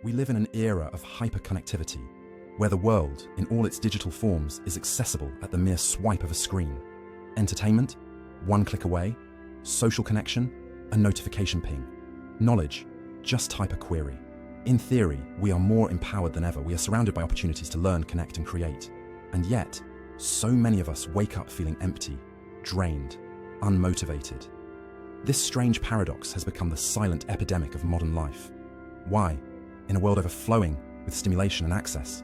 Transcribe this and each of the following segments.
We live in an era of hyperconnectivity, where the world, in all its digital forms, is accessible at the mere swipe of a screen. Entertainment, one click away. Social connection, a notification ping. Knowledge, just type a query. In theory, we are more empowered than ever. We are surrounded by opportunities to learn, connect, and create. And yet, so many of us wake up feeling empty, drained, unmotivated. This strange paradox has become the silent epidemic of modern life. Why, in a world overflowing with stimulation and access,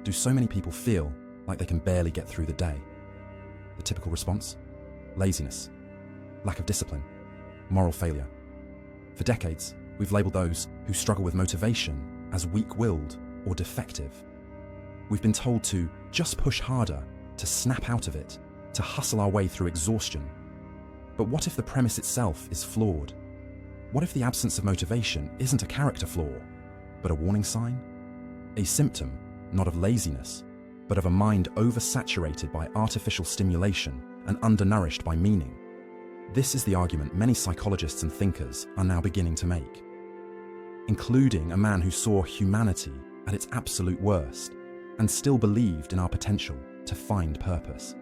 do so many people feel like they can barely get through the day? The typical response? Laziness, lack of discipline, moral failure. For decades, we've labeled those who struggle with motivation as weak-willed or defective. We've been told to just push harder, to snap out of it, to hustle our way through exhaustion. But what if the premise itself is flawed? What if the absence of motivation isn't a character flaw, but a warning sign? A symptom, not of laziness, but of a mind oversaturated by artificial stimulation and undernourished by meaning. This is the argument many psychologists and thinkers are now beginning to make, including a man who saw humanity at its absolute worst and still believed in our potential to find purpose.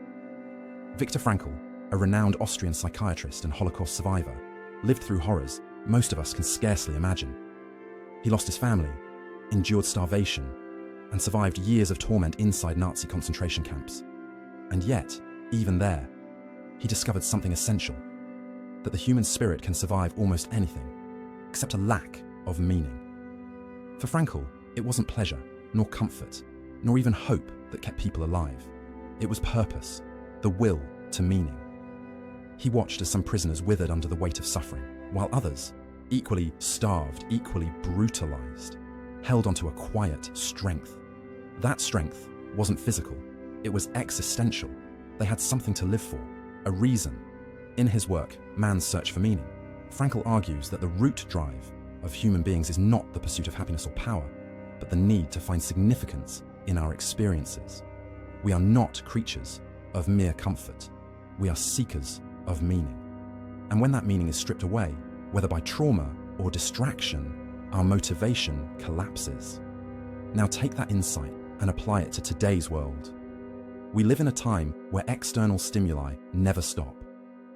Viktor Frankl, a renowned Austrian psychiatrist and Holocaust survivor, lived through horrors most of us can scarcely imagine. He lost his family, endured starvation, and survived years of torment inside Nazi concentration camps. And yet, even there, he discovered something essential: that the human spirit can survive almost anything, except a lack of meaning. For Frankl, it wasn't pleasure, nor comfort, nor even hope that kept people alive. It was purpose, the will to meaning. He watched as some prisoners withered under the weight of suffering, while others, equally starved, equally brutalized, held onto a quiet strength. That strength wasn't physical, it was existential. They had something to live for, a reason. In his work, Man's Search for Meaning, Frankl argues that the root drive of human beings is not the pursuit of happiness or power, but the need to find significance in our experiences. We are not creatures of mere comfort. We are seekers of meaning. And when that meaning is stripped away, whether by trauma or distraction, our motivation collapses. Now take that insight and apply it to today's world. We live in a time where external stimuli never stop,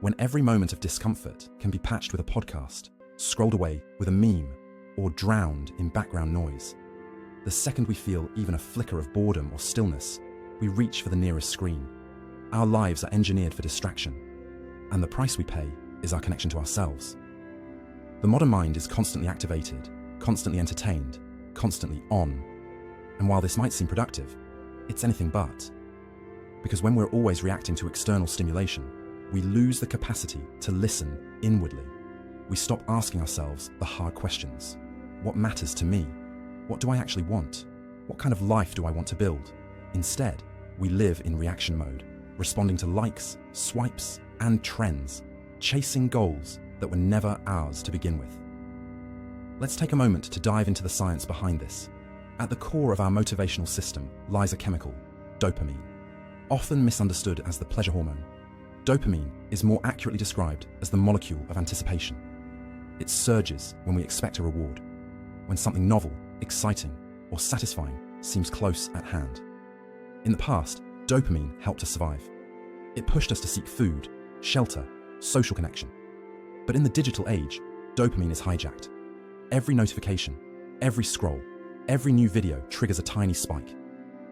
when every moment of discomfort can be patched with a podcast, scrolled away with a meme, or drowned in background noise. The second we feel even a flicker of boredom or stillness, we reach for the nearest screen. Our lives are engineered for distraction, and the price we pay is our connection to ourselves. The modern mind is constantly activated, constantly entertained, constantly on. And while this might seem productive, it's anything but. Because when we're always reacting to external stimulation, we lose the capacity to listen inwardly. We stop asking ourselves the hard questions. What matters to me? What do I actually want? What kind of life do I want to build? Instead, we live in reaction mode, responding to likes, swipes, and trends, chasing goals that were never ours to begin with. Let's take a moment to dive into the science behind this. At the core of our motivational system lies a chemical, dopamine. Often misunderstood as the pleasure hormone, dopamine is more accurately described as the molecule of anticipation. It surges when we expect a reward, when something novel, exciting, or satisfying seems close at hand. In the past, dopamine helped us survive. It pushed us to seek food, shelter, social connection. But in the digital age, dopamine is hijacked. Every notification, every scroll, every new video triggers a tiny spike.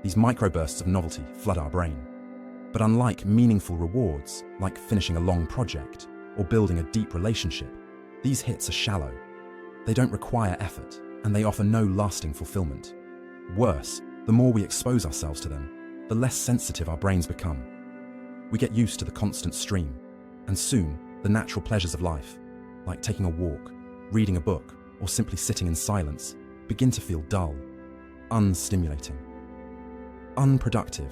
These microbursts of novelty flood our brain. But unlike meaningful rewards, like finishing a long project or building a deep relationship, these hits are shallow. They don't require effort, and they offer no lasting fulfillment. Worse, the more we expose ourselves to them, the less sensitive our brains become. We get used to the constant stream, and soon the natural pleasures of life, like taking a walk, reading a book, or simply sitting in silence, begin to feel dull, unstimulating, unproductive.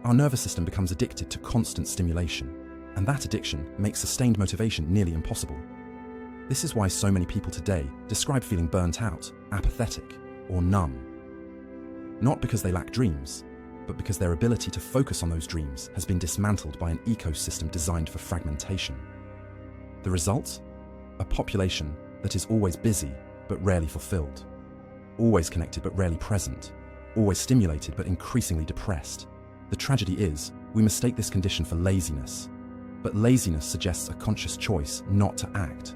Our nervous system becomes addicted to constant stimulation, and that addiction makes sustained motivation nearly impossible. This is why so many people today describe feeling burnt out, apathetic, or numb. Not because they lack dreams, but because their ability to focus on those dreams has been dismantled by an ecosystem designed for fragmentation. The result? A population that is always busy but rarely fulfilled. always connected but rarely present, always stimulated but increasingly depressed. The tragedy is, we mistake this condition for laziness. But laziness suggests a conscious choice not to act.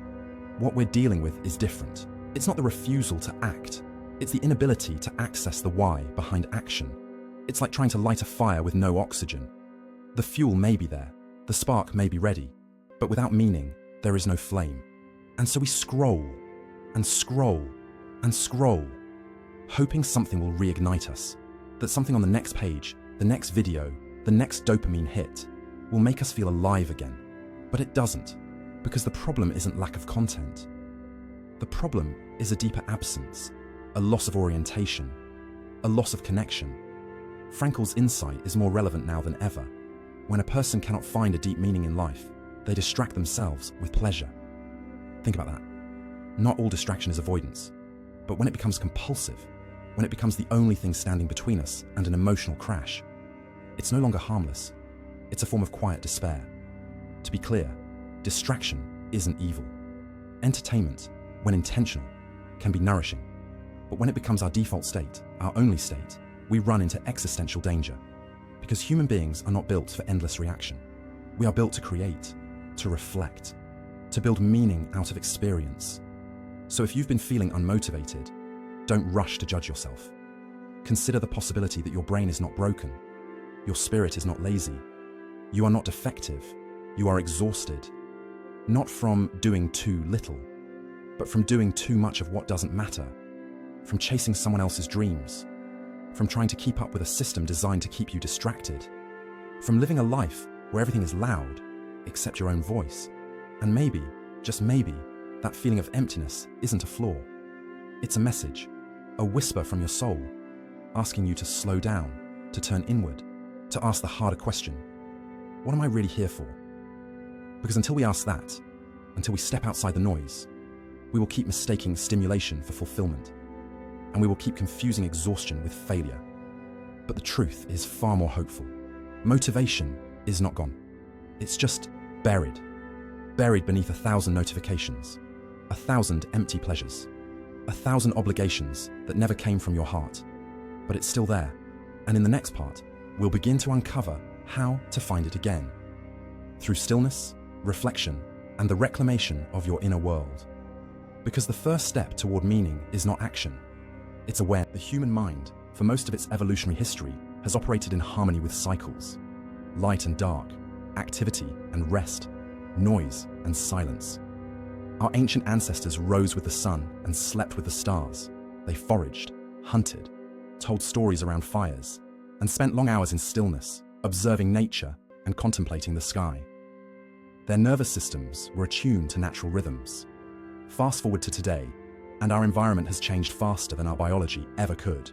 What we're dealing with is different. It's not the refusal to act. It's the inability to access the why behind action. It's like trying to light a fire with no oxygen. The fuel may be there, the spark may be ready, but without meaning, there is no flame. And so we scroll, and scroll, and scroll, hoping something will reignite us, that something on the next page, the next video, the next dopamine hit, will make us feel alive again. But it doesn't, because the problem isn't lack of content. The problem is a deeper absence, a loss of orientation, a loss of connection. Frankl's insight is more relevant now than ever. When a person cannot find a deep meaning in life, they distract themselves with pleasure. Think about that. Not all distraction is avoidance, but when it becomes compulsive, when it becomes the only thing standing between us and an emotional crash, it's no longer harmless. It's a form of quiet despair. To be clear, distraction isn't evil. Entertainment, when intentional, can be nourishing. But when it becomes our default state, our only state, we run into existential danger. Because human beings are not built for endless reaction. We are built to create, to reflect, to build meaning out of experience. So if you've been feeling unmotivated, don't rush to judge yourself. Consider the possibility that your brain is not broken. Your spirit is not lazy. You are not defective. You are exhausted. Not from doing too little, but from doing too much of what doesn't matter. From chasing someone else's dreams. From trying to keep up with a system designed to keep you distracted. From living a life where everything is loud, except your own voice. And maybe, just maybe, that feeling of emptiness isn't a flaw. It's a message, a whisper from your soul, asking you to slow down, to turn inward, to ask the harder question. What am I really here for? Because until we ask that, until we step outside the noise, we will keep mistaking stimulation for fulfillment. And we will keep confusing exhaustion with failure. But the truth is far more hopeful. Motivation is not gone. It's just buried. Buried beneath 1,000 notifications, 1,000 empty pleasures, 1,000 obligations that never came from your heart. But it's still there. And in the next part, we'll begin to uncover how to find it again. Through stillness, reflection, and the reclamation of your inner world. Because the first step toward meaning is not action. It's aware. The human mind, for most of its evolutionary history, has operated in harmony with cycles. Light and dark, activity and rest, noise and silence. Our ancient ancestors rose with the sun and slept with the stars. They foraged, hunted, told stories around fires, and spent long hours in stillness, observing nature and contemplating the sky. Their nervous systems were attuned to natural rhythms. Fast forward to today, and our environment has changed faster than our biology ever could.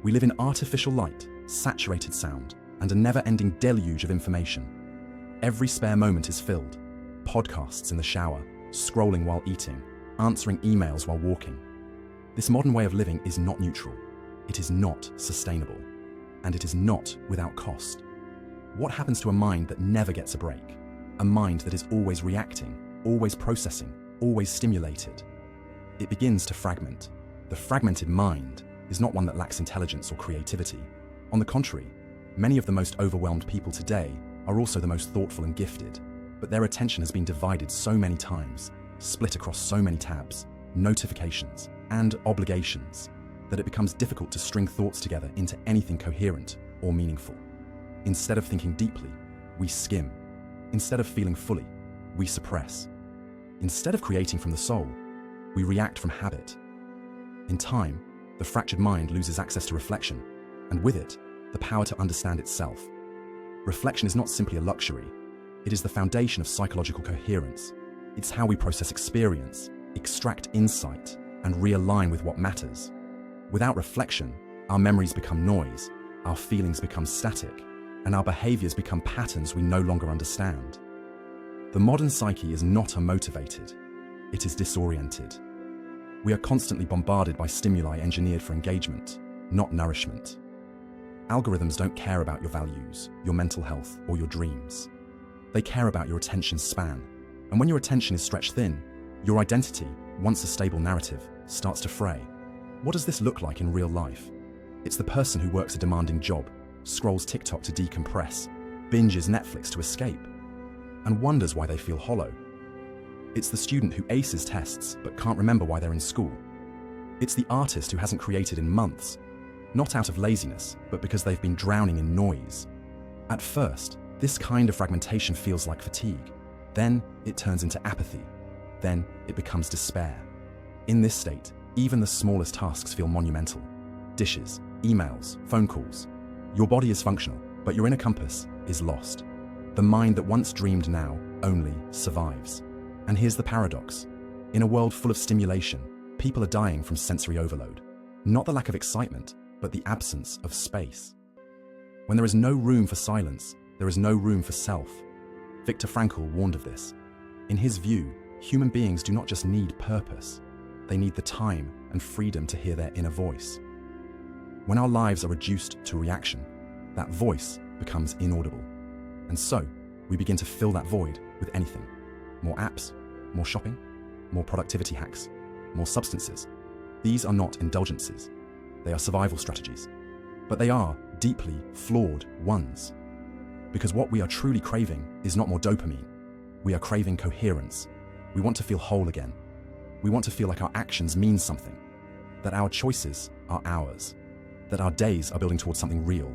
We live in artificial light, saturated sound, and a never-ending deluge of information. Every spare moment is filled. Podcasts in the shower, scrolling while eating, answering emails while walking. This modern way of living is not neutral. It is not sustainable. And it is not without cost. What happens to a mind that never gets a break? A mind that is always reacting, always processing, always stimulated? It begins to fragment. The fragmented mind is not one that lacks intelligence or creativity. On the contrary, many of the most overwhelmed people today are also the most thoughtful and gifted, but their attention has been divided so many times, split across so many tabs, notifications, and obligations, that it becomes difficult to string thoughts together into anything coherent or meaningful. Instead of thinking deeply, we skim. Instead of feeling fully, we suppress. Instead of creating from the soul, we react from habit. In time, the fractured mind loses access to reflection, and with it, the power to understand itself. Reflection is not simply a luxury. It is the foundation of psychological coherence. It's how we process experience, extract insight, and realign with what matters. Without reflection, our memories become noise, our feelings become static, and our behaviors become patterns we no longer understand. The modern psyche is not unmotivated. It is disoriented. We are constantly bombarded by stimuli engineered for engagement, not nourishment. Algorithms don't care about your values, your mental health, or your dreams. They care about your attention span. And when your attention is stretched thin, your identity, once a stable narrative, starts to fray. What does this look like in real life? It's the person who works a demanding job, scrolls TikTok to decompress, binges Netflix to escape, and wonders why they feel hollow. It's the student who aces tests but can't remember why they're in school. It's the artist who hasn't created in months, not out of laziness, but because they've been drowning in noise. At first, this kind of fragmentation feels like fatigue. Then it turns into apathy. Then it becomes despair. In this state, even the smallest tasks feel monumental. Dishes, emails, phone calls. Your body is functional, but your inner compass is lost. The mind that once dreamed now only survives. And here's the paradox. In a world full of stimulation, people are dying from sensory overload. Not the lack of excitement, but the absence of space. When there is no room for silence, there is no room for self. Viktor Frankl warned of this. In his view, human beings do not just need purpose, they need the time and freedom to hear their inner voice. When our lives are reduced to reaction, that voice becomes inaudible. And so, we begin to fill that void with anything. More apps, more shopping, more productivity hacks, more substances. These are not indulgences. They are survival strategies. But they are deeply flawed ones. Because what we are truly craving is not more dopamine. We are craving coherence. We want to feel whole again. We want to feel like our actions mean something, that our choices are ours, that our days are building towards something real.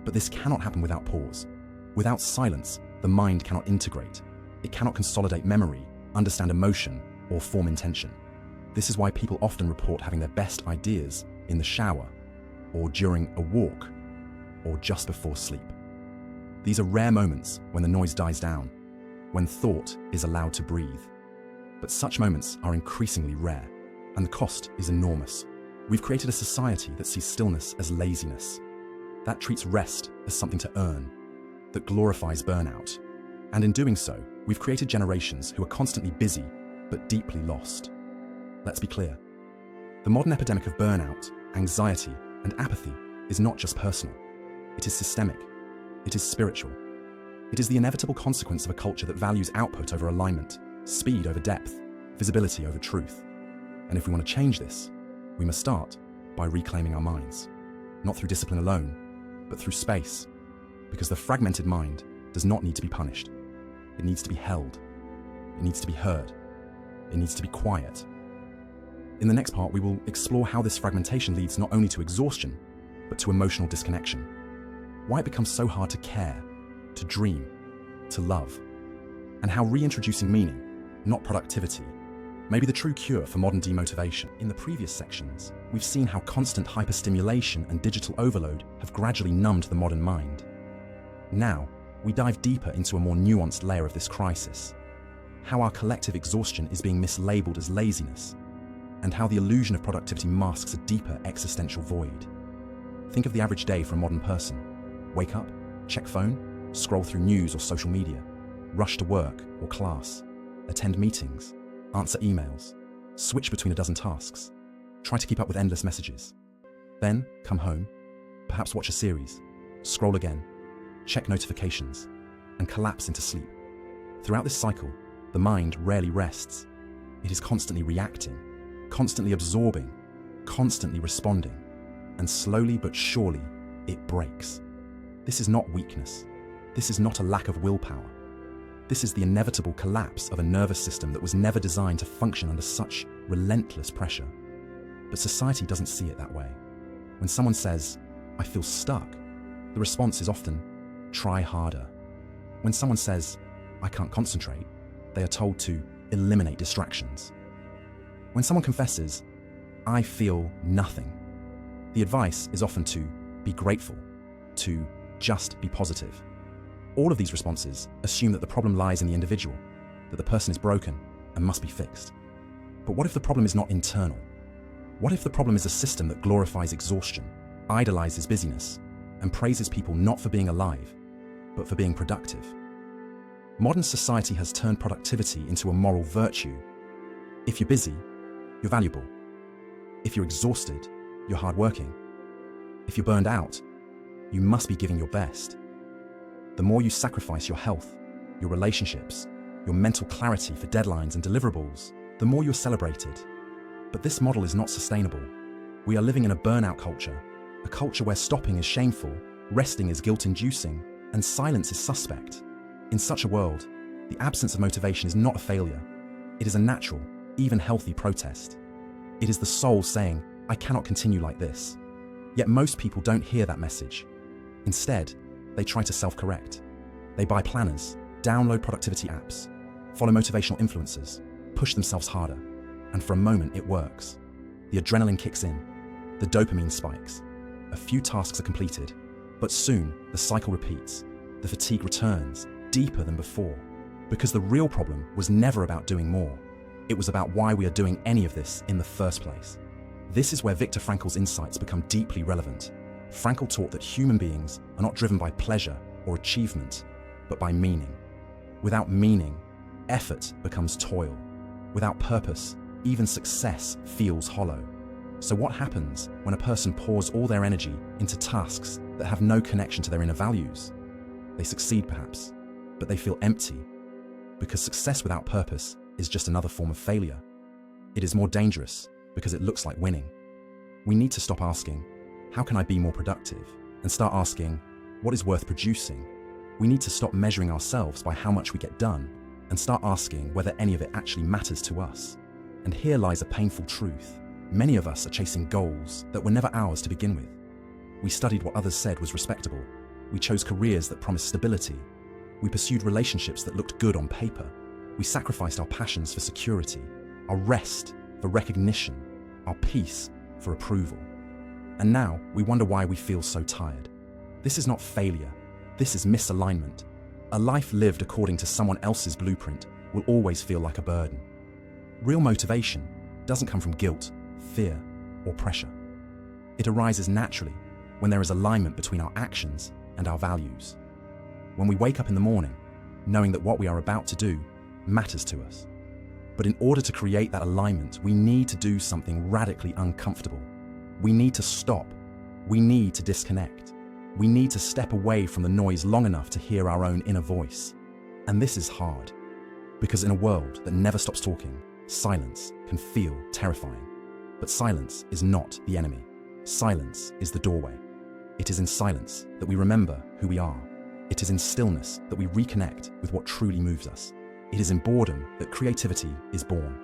But this cannot happen without pause. Without silence, the mind cannot integrate. It cannot consolidate memory, understand emotion, or form intention. This is why people often report having their best ideas in the shower, or during a walk, or just before sleep. These are rare moments when the noise dies down, when thought is allowed to breathe. But such moments are increasingly rare, and the cost is enormous. We've created a society that sees stillness as laziness, that treats rest as something to earn, that glorifies burnout. And in doing so, we've created generations who are constantly busy, but deeply lost. Let's be clear. The modern epidemic of burnout, anxiety, and apathy is not just personal. It is systemic. It is spiritual. It is the inevitable consequence of a culture that values output over alignment, speed over depth, visibility over truth. And if we want to change this, we must start by reclaiming our minds, not through discipline alone, but through space, because the fragmented mind does not need to be punished. It needs to be held. It needs to be heard. It needs to be quiet. In the next part, we will explore how this fragmentation leads not only to exhaustion, but to emotional disconnection. Why it becomes so hard to care, to dream, to love, and how reintroducing meaning, not productivity, may be the true cure for modern demotivation. In the previous sections, we've seen how constant hyperstimulation and digital overload have gradually numbed the modern mind. Now, we dive deeper into a more nuanced layer of this crisis, how our collective exhaustion is being mislabeled as laziness, and how the illusion of productivity masks a deeper existential void. Think of the average day for a modern person. Wake up, check phone, scroll through news or social media, rush to work or class, attend meetings, answer emails, switch between a dozen tasks, try to keep up with endless messages. Then come home, perhaps watch a series, scroll again, check notifications, and collapse into sleep. Throughout this cycle, the mind rarely rests. It is constantly reacting, constantly absorbing, constantly responding, and slowly but surely, it breaks. This is not weakness. This is not a lack of willpower. This is the inevitable collapse of a nervous system that was never designed to function under such relentless pressure. But society doesn't see it that way. When someone says, "I feel stuck," the response is often, "Try harder." When someone says, "I can't concentrate," they are told to eliminate distractions. When someone confesses, "I feel nothing," the advice is often to be grateful, to just be positive. All of these responses assume that the problem lies in the individual, that the person is broken and must be fixed. But what if the problem is not internal? What if the problem is a system that glorifies exhaustion, idolizes busyness, and praises people not for being alive, but for being productive? Modern society has turned productivity into a moral virtue. If you're busy, you're valuable. If you're exhausted, you're hardworking. If you're burned out, you must be giving your best. The more you sacrifice your health, your relationships, your mental clarity for deadlines and deliverables, the more you're celebrated. But this model is not sustainable. We are living in a burnout culture, a culture where stopping is shameful, resting is guilt-inducing, and silence is suspect. In such a world, the absence of motivation is not a failure. It is a natural, even healthy protest. It is the soul saying, I cannot continue like this. Yet most people don't hear that message. Instead, they try to self-correct. They buy planners, download productivity apps, follow motivational influencers, push themselves harder. And for a moment, it works. The adrenaline kicks in, the dopamine spikes. A few tasks are completed, but soon the cycle repeats. The fatigue returns, deeper than before. Because the real problem was never about doing more. It was about why we are doing any of this in the first place. This is where Viktor Frankl's insights become deeply relevant. Frankl taught that human beings are not driven by pleasure or achievement, but by meaning. Without meaning, effort becomes toil. Without purpose, even success feels hollow. So what happens when a person pours all their energy into tasks that have no connection to their inner values? They succeed perhaps, but they feel empty, because success without purpose is just another form of failure. It is more dangerous because it looks like winning. We need to stop asking, how can I be more productive? And start asking, what is worth producing? We need to stop measuring ourselves by how much we get done and start asking whether any of it actually matters to us. And here lies a painful truth. Many of us are chasing goals that were never ours to begin with. We studied what others said was respectable. We chose careers that promised stability. We pursued relationships that looked good on paper. We sacrificed our passions for security, our rest for recognition, our peace for approval. And now we wonder why we feel so tired. This is not failure. This is misalignment. A life lived according to someone else's blueprint will always feel like a burden. Real motivation doesn't come from guilt, fear, or pressure. It arises naturally when there is alignment between our actions and our values. When we wake up in the morning, knowing that what we are about to do matters to us. But in order to create that alignment, we need to do something radically uncomfortable. We need to stop. We need to disconnect. We need to step away from the noise long enough to hear our own inner voice. And this is hard, because in a world that never stops talking, silence can feel terrifying. But silence is not the enemy. Silence is the doorway. It is in silence that we remember who we are. It is in stillness that we reconnect with what truly moves us. It is in boredom that creativity is born.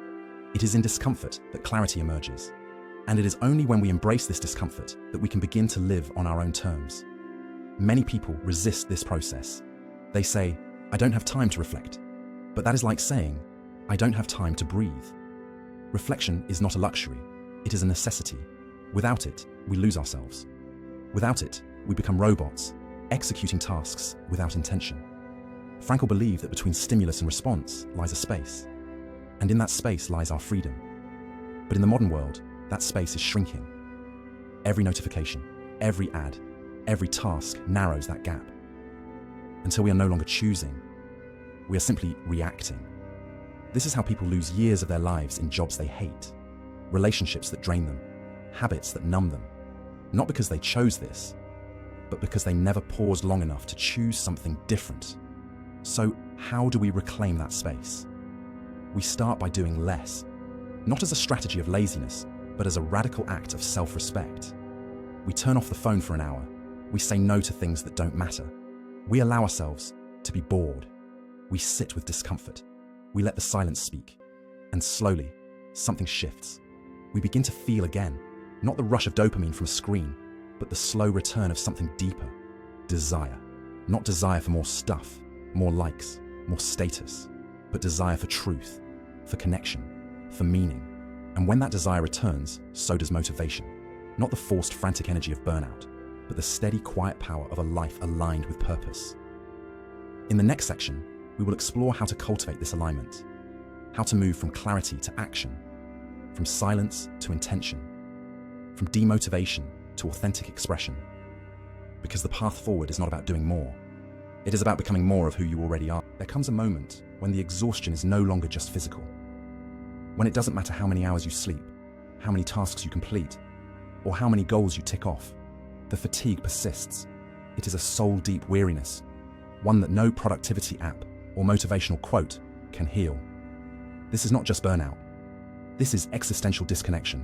It is in discomfort that clarity emerges. And it is only when we embrace this discomfort that we can begin to live on our own terms. Many people resist this process. They say, I don't have time to reflect. But that is like saying, I don't have time to breathe. Reflection is not a luxury. It is a necessity. Without it, we lose ourselves. Without it, we become robots, executing tasks without intention. Frankl believed that between stimulus and response lies a space, and in that space lies our freedom. But in the modern world, that space is shrinking. Every notification, every ad, every task narrows that gap. Until we are no longer choosing, we are simply reacting. This is how people lose years of their lives in jobs they hate, relationships that drain them, habits that numb them, not because they chose this, but because they never paused long enough to choose something different. So how do we reclaim that space? We start by doing less, not as a strategy of laziness, but as a radical act of self-respect. We turn off the phone for an hour. We say no to things that don't matter. We allow ourselves to be bored. We sit with discomfort. We let the silence speak. And slowly, something shifts. We begin to feel again, not the rush of dopamine from a screen, but the slow return of something deeper. Desire. Not desire for more stuff, more likes, more status, but desire for truth, for connection, for meaning. And when that desire returns, so does motivation. Not the forced, frantic energy of burnout, but the steady, quiet power of a life aligned with purpose. In the next section, we will explore how to cultivate this alignment, how to move from clarity to action, from silence to intention, from demotivation to authentic expression. Because the path forward is not about doing more. It is about becoming more of who you already are. There comes a moment when the exhaustion is no longer just physical. When it doesn't matter how many hours you sleep, how many tasks you complete, or how many goals you tick off. The fatigue persists. It is a soul-deep weariness, one that no productivity app or motivational quote can heal. This is not just burnout. This is existential disconnection,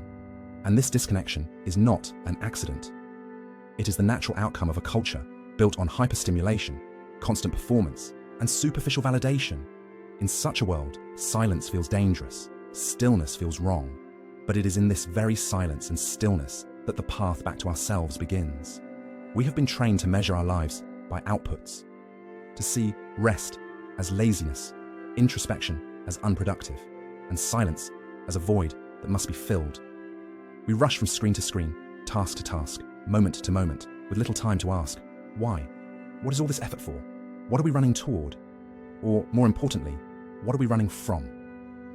And this disconnection is not an accident. It is the natural outcome of a culture built on hyperstimulation, constant performance, and superficial validation. In such a world, silence feels dangerous, stillness feels wrong. But it is in this very silence and stillness that the path back to ourselves begins. We have been trained to measure our lives by outputs, to see rest as laziness, introspection as unproductive, and silence as a void that must be filled. We rush from screen to screen, task to task, moment to moment, with little time to ask, why? What is all this effort for? What are we running toward? Or, more importantly, what are we running from?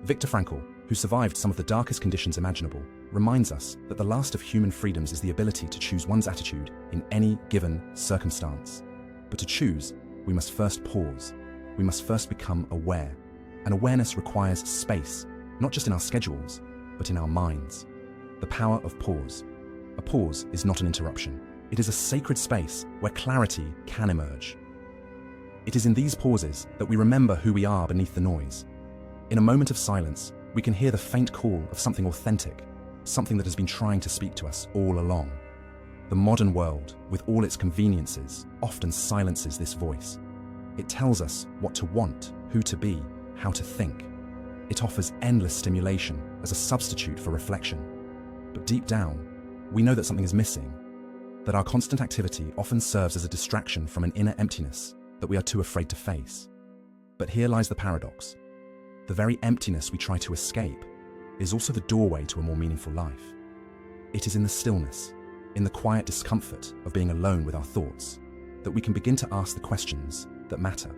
Viktor Frankl, who survived some of the darkest conditions imaginable, reminds us that the last of human freedoms is the ability to choose one's attitude in any given circumstance. But to choose, we must first pause. We must first become aware. And awareness requires space, not just in our schedules, but in our minds. The power of pause. A pause is not an interruption. It is a sacred space where clarity can emerge. It is in these pauses that we remember who we are beneath the noise. In a moment of silence, we can hear the faint call of something authentic, something that has been trying to speak to us all along. The modern world, with all its conveniences, often silences this voice. It tells us what to want, who to be, how to think. It offers endless stimulation as a substitute for reflection. But deep down, we know that something is missing, that our constant activity often serves as a distraction from an inner emptiness that we are too afraid to face. But here lies the paradox. The very emptiness we try to escape is also the doorway to a more meaningful life. It is in the stillness, in the quiet discomfort of being alone with our thoughts, that we can begin to ask the questions that matter.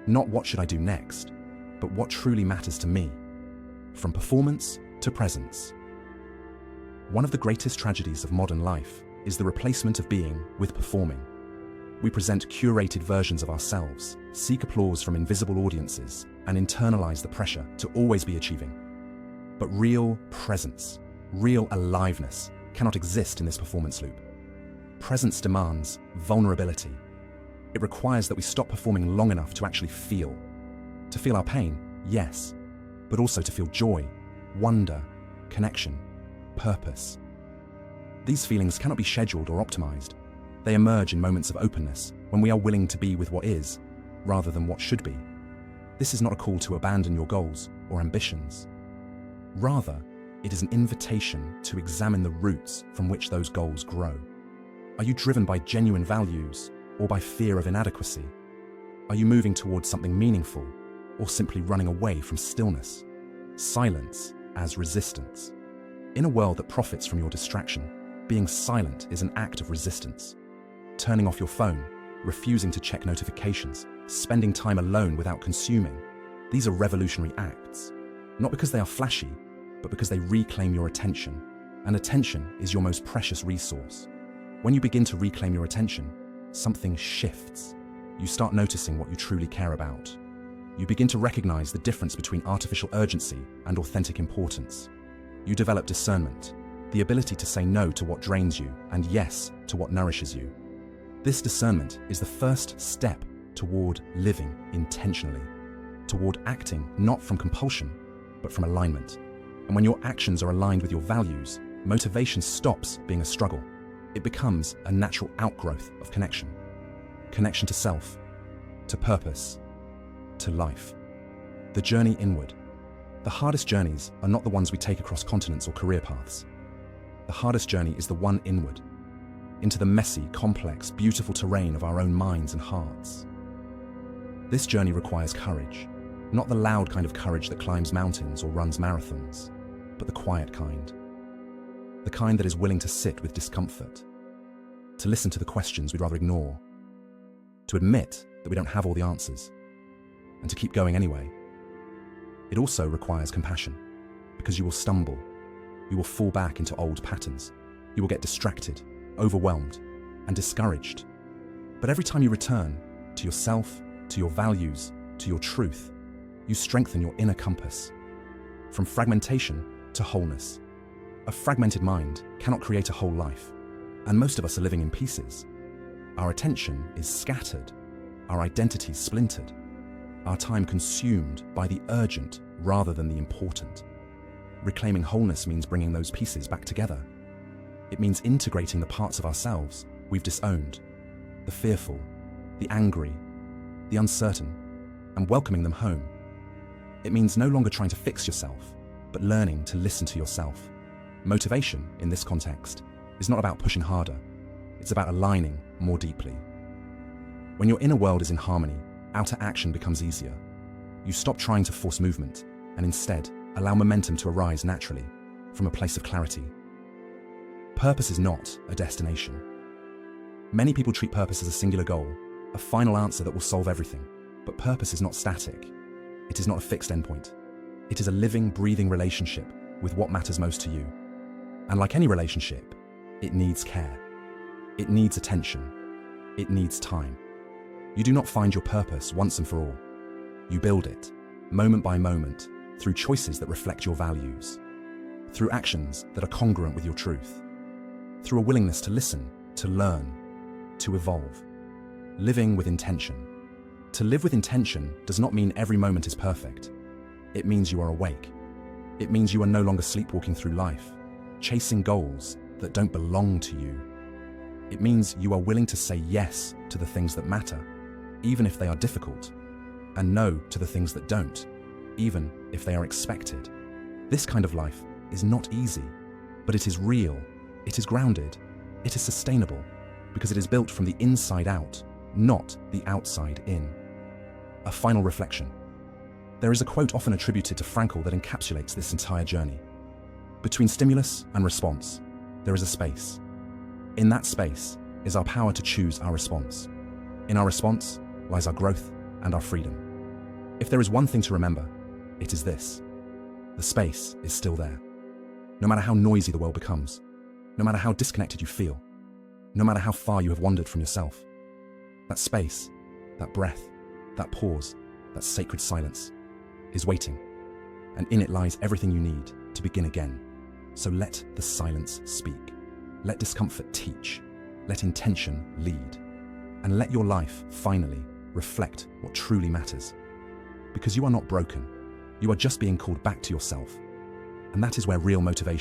Not what should I do next, but what truly matters to me, from performance to presence. One of the greatest tragedies of modern life is the replacement of being with performing. We present curated versions of ourselves, seek applause from invisible audiences, and internalize the pressure to always be achieving. But real presence, real aliveness, cannot exist in this performance loop. Presence demands vulnerability. It requires that we stop performing long enough to actually feel. To feel our pain, yes, but also to feel joy, wonder, connection, purpose. These feelings cannot be scheduled or optimized. They emerge in moments of openness, when we are willing to be with what is, rather than what should be. This is not a call to abandon your goals or ambitions. Rather, it is an invitation to examine the roots from which those goals grow. Are you driven by genuine values or by fear of inadequacy? Are you moving towards something meaningful or simply running away from stillness? Silence as resistance. In a world that profits from your distraction, being silent is an act of resistance. Turning off your phone, refusing to check notifications, spending time alone without consuming. These are revolutionary acts, not because they are flashy, but because they reclaim your attention, and attention is your most precious resource. When you begin to reclaim your attention, something shifts. You start noticing what you truly care about. You begin to recognize the difference between artificial urgency and authentic importance. You develop discernment, the ability to say no to what drains you and yes to what nourishes you. This discernment is the first step toward living intentionally, toward acting not from compulsion, but from alignment. And when your actions are aligned with your values, motivation stops being a struggle. It becomes a natural outgrowth of connection. Connection to self, to purpose, to life. The journey inward. The hardest journeys are not the ones we take across continents or career paths. The hardest journey is the one inward, into the messy, complex, beautiful terrain of our own minds and hearts. This journey requires courage, not the loud kind of courage that climbs mountains or runs marathons, but the quiet kind. The kind that is willing to sit with discomfort, to listen to the questions we'd rather ignore, to admit that we don't have all the answers, and to keep going anyway. It also requires compassion, because you will stumble, you will fall back into old patterns, you will get distracted, overwhelmed, and discouraged. But every time you return to yourself, to your values, to your truth, you strengthen your inner compass. From fragmentation to wholeness. A fragmented mind cannot create a whole life, and most of us are living in pieces. Our attention is scattered, our identities splintered, our time consumed by the urgent rather than the important. Reclaiming wholeness means bringing those pieces back together. It means integrating the parts of ourselves we've disowned, the fearful, the angry, the uncertain, and welcoming them home. It means no longer trying to fix yourself, but learning to listen to yourself. Motivation, in this context, is not about pushing harder. It's about aligning more deeply. When your inner world is in harmony, outer action becomes easier. You stop trying to force movement, and instead allow momentum to arise naturally, from a place of clarity. Purpose is not a destination. Many people treat purpose as a singular goal, a final answer that will solve everything. But purpose is not static. It is not a fixed endpoint. It is a living, breathing relationship with what matters most to you. And like any relationship, it needs care. It needs attention. It needs time. You do not find your purpose once and for all. You build it, moment by moment, through choices that reflect your values, through actions that are congruent with your truth, through a willingness to listen, to learn, to evolve. Living with intention. To live with intention does not mean every moment is perfect. It means you are awake. It means you are no longer sleepwalking through life, chasing goals that don't belong to you. It means you are willing to say yes to the things that matter, even if they are difficult, and no to the things that don't, even if they are expected. This kind of life is not easy, but it is real, it is grounded, it is sustainable, because it is built from the inside out, not the outside in. A final reflection. There is a quote often attributed to Frankl that encapsulates this entire journey. Between stimulus and response, there is a space. In that space is our power to choose our response. In our response lies our growth and our freedom. If there is one thing to remember, it is this: the space is still there. No matter how noisy the world becomes, no matter how disconnected you feel, no matter how far you have wandered from yourself, that space, that breath, that pause, that sacred silence is waiting, and in it lies everything you need to begin again. So let the silence speak. Let discomfort teach. Let intention lead. And let your life finally reflect what truly matters. Because you are not broken. You are just being called back to yourself. And that is where real motivation